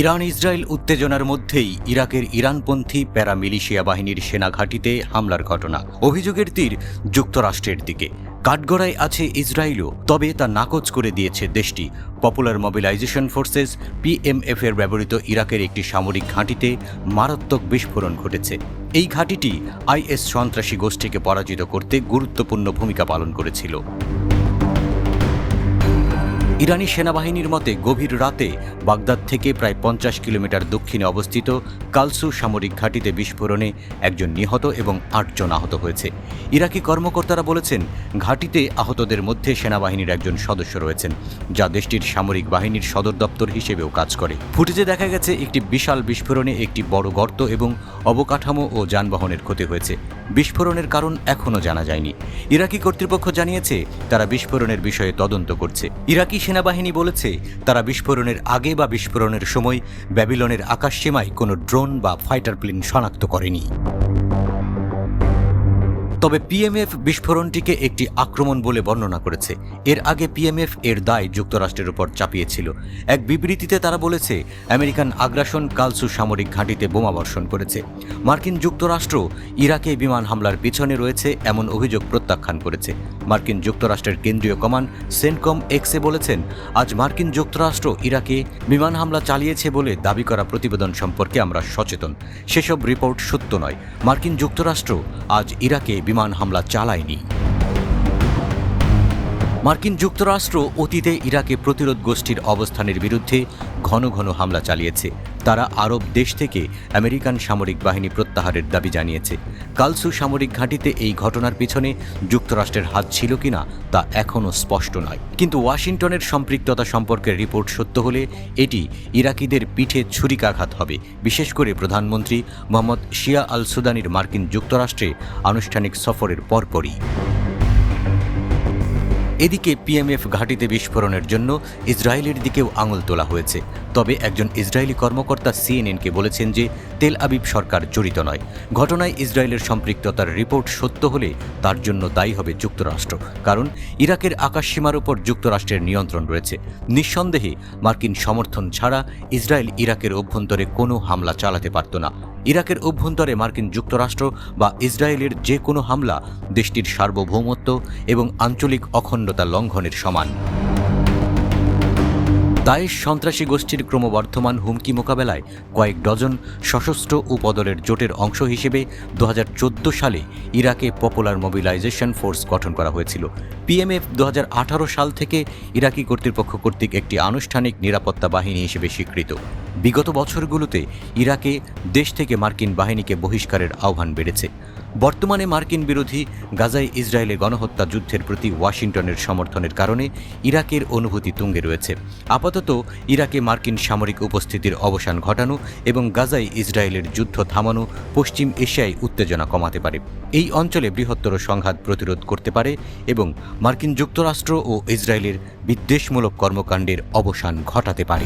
Iran Israel উত্তেজনার মধ্যেই ইরাকের ইরানপন্থী প্যারামিলিশিয়া বাহিনীর সেনা ঘাঁটিতে হামলার ঘটনা। অভিযোগের তীর যুক্তরাষ্ট্রের দিকে। কাঠগড়ায় আছে ইসরায়েলও, তবে তা নাকচ করে দিয়েছে দেশটি। পপুলার মোবিলাইজেশন ফোর্সেস PMF এর ব্যবহৃত ইরাকের একটি সামরিক ঘাঁটিতে মারাত্মক বিস্ফোরণ ঘটেছে। এই ঘাঁটিটি IS সন্ত্রাসী গোষ্ঠীকে পরাজিত করতে গুরুত্বপূর্ণ ভূমিকা পালন করেছিল। ইরানি সেনাবাহিনীর মতে গভীর রাতে বাগদাদ থেকে প্রায় 50 কিলোমিটার দক্ষিণে অবস্থিত কালসু সামরিক ঘাঁটিতে বিস্ফোরণে একজন নিহত এবং 8 জন আহত হয়েছে। ইরাকি কর্মকর্তারা বলেছেন, ঘাঁটিতে আহতদের মধ্যে সেনাবাহিনীর একজন সদস্য রয়েছেন, যা দেশটির সামরিক বাহিনীর সদর দপ্তর হিসেবেও কাজ করে। ফুটেজে দেখা গেছে একটি বিশাল বিস্ফোরণে একটি বড় গর্ত এবং অবকাঠামো ও যানবাহনের ক্ষতি হয়েছে। বিস্ফোরণের কারণ এখনও জানা যায়নি। ইরাকি কর্তৃপক্ষ জানিয়েছে তারা বিস্ফোরণের বিষয়ে তদন্ত করছে। ইরাকি সেনাবাহিনী বলেছে তারা বিস্ফোরণের আগে বা বিস্ফোরণের সময় ব্যাবিলনের আকাশসীমায় কোনো ড্রোন বা ফাইটার প্লেন শনাক্ত করেনি। তবে PMF বিস্ফোরণটিকে একটি আক্রমণ বলে বর্ণনা করেছে। এর আগে PMF এর দায় যুক্তরাষ্ট্রের উপর চাপিয়েছিল। এক বিবৃতিতে তারা বলেছে, আমেরিকান আগ্রাসন কালসু সামরিক ঘাঁটিতে বোমাবর্ষণ করেছে। মার্কিন যুক্তরাষ্ট্র ইরাকে বিমান হামলার পিছনে রয়েছে এমন অভিযোগ প্রত্যাখ্যান করেছে। মার্কিন যুক্তরাষ্ট্রের কেন্দ্রীয় কমান্ড সেন্টকম এক্সে বলেছেন, আজ মার্কিন যুক্তরাষ্ট্র ইরাকে বিমান হামলা চালিয়েছে বলে দাবি করা প্রতিবেদন সম্পর্কে আমরা সচেতন। সেসব রিপোর্ট সত্য নয়। মার্কিন যুক্তরাষ্ট্র আজ ইরাকে বিমান হামলা চালায়নি। মার্কিন যুক্তরাষ্ট্র অতীতে ইরাকে প্রতিরোধ গোষ্ঠীর অবস্থানের বিরুদ্ধে ঘন ঘন হামলা চালিয়েছে। তারা আরব দেশ থেকে আমেরিকান সামরিক বাহিনী প্রত্যাহারের দাবি জানিয়েছে। কালসু সামরিক ঘাঁটিতে এই ঘটনার পিছনে যুক্তরাষ্ট্রের হাত ছিল কিনা তা এখনও স্পষ্ট নয়। কিন্তু ওয়াশিংটনের সম্পৃক্ততা সম্পর্কে রিপোর্ট সত্য হলে এটি ইরাকিদের পিঠে ছুরিকাঘাত হবে, বিশেষ করে প্রধানমন্ত্রী মোহাম্মদ শিয়া আল সুদানির মার্কিন যুক্তরাষ্ট্রে আনুষ্ঠানিক সফরের পরপরই। এদিকে PMF ঘাঁটিতে বিস্ফোরণের জন্য ইসরায়েলের দিকেও আঙুল তোলা হয়েছে। তবে একজন ইসরায়েলি কর্মকর্তা CNN-কে বলেছেন যে তেল আবিব সরকার জড়িত নয়। ঘটনায় ইসরায়েলের সম্পৃক্ততার রিপোর্ট সত্য হলে তার জন্য দায়ী হবে যুক্তরাষ্ট্র, কারণ ইরাকের আকাশসীমার উপর যুক্তরাষ্ট্রের নিয়ন্ত্রণ রয়েছে। নিঃসন্দেহে মার্কিন সমর্থন ছাড়া ইসরায়েল ইরাকের অভ্যন্তরে কোনো হামলা চালাতে পারত না। ইরাকের অভ্যন্তরে মার্কিন যুক্তরাষ্ট্র বা ইসরায়েলের যে কোনো হামলা দেশটির সার্বভৌমত্ব এবং আঞ্চলিক অখণ্ডতা লঙ্ঘনের সমান। দায়েশ সন্ত্রাসী গোষ্ঠীর ক্রমবর্ধমান হুমকি মোকাবেলায় কয়েক ডজন সশস্ত্র উপদলের জোটের অংশ হিসেবে 2014 সালে ইরাকে পপুলার মোবিলাইজেশন ফোর্স গঠন করা হয়েছিল। PMF 2018 সাল থেকে ইরাকি কর্তৃপক্ষ কর্তৃক একটি আনুষ্ঠানিক নিরাপত্তা বাহিনী হিসেবে স্বীকৃত। বিগত বছরগুলোতে ইরাকে দেশ থেকে মার্কিন বাহিনীকে বহিষ্কারের আহ্বান বেড়েছে। বর্তমানে মার্কিন বিরোধী গাজায় ইসরায়েলে গণহত্যা যুদ্ধের প্রতি ওয়াশিংটনের সমর্থনের কারণে ইরাকের অনুভূতি তুঙ্গে রয়েছে। আপাতত ইরাকে মার্কিন সামরিক উপস্থিতির অবসান ঘটানো এবং গাজায় ইসরায়েলের যুদ্ধ থামানো পশ্চিম এশিয়ায় উত্তেজনা কমাতে পারে। এই অঞ্চলে বৃহত্তর সংঘাত প্রতিরোধ করতে পারে এবং মার্কিন যুক্তরাষ্ট্র ও ইসরায়েলের বিদ্বেষমূলক কর্মকাণ্ডের অবসান ঘটাতে পারে।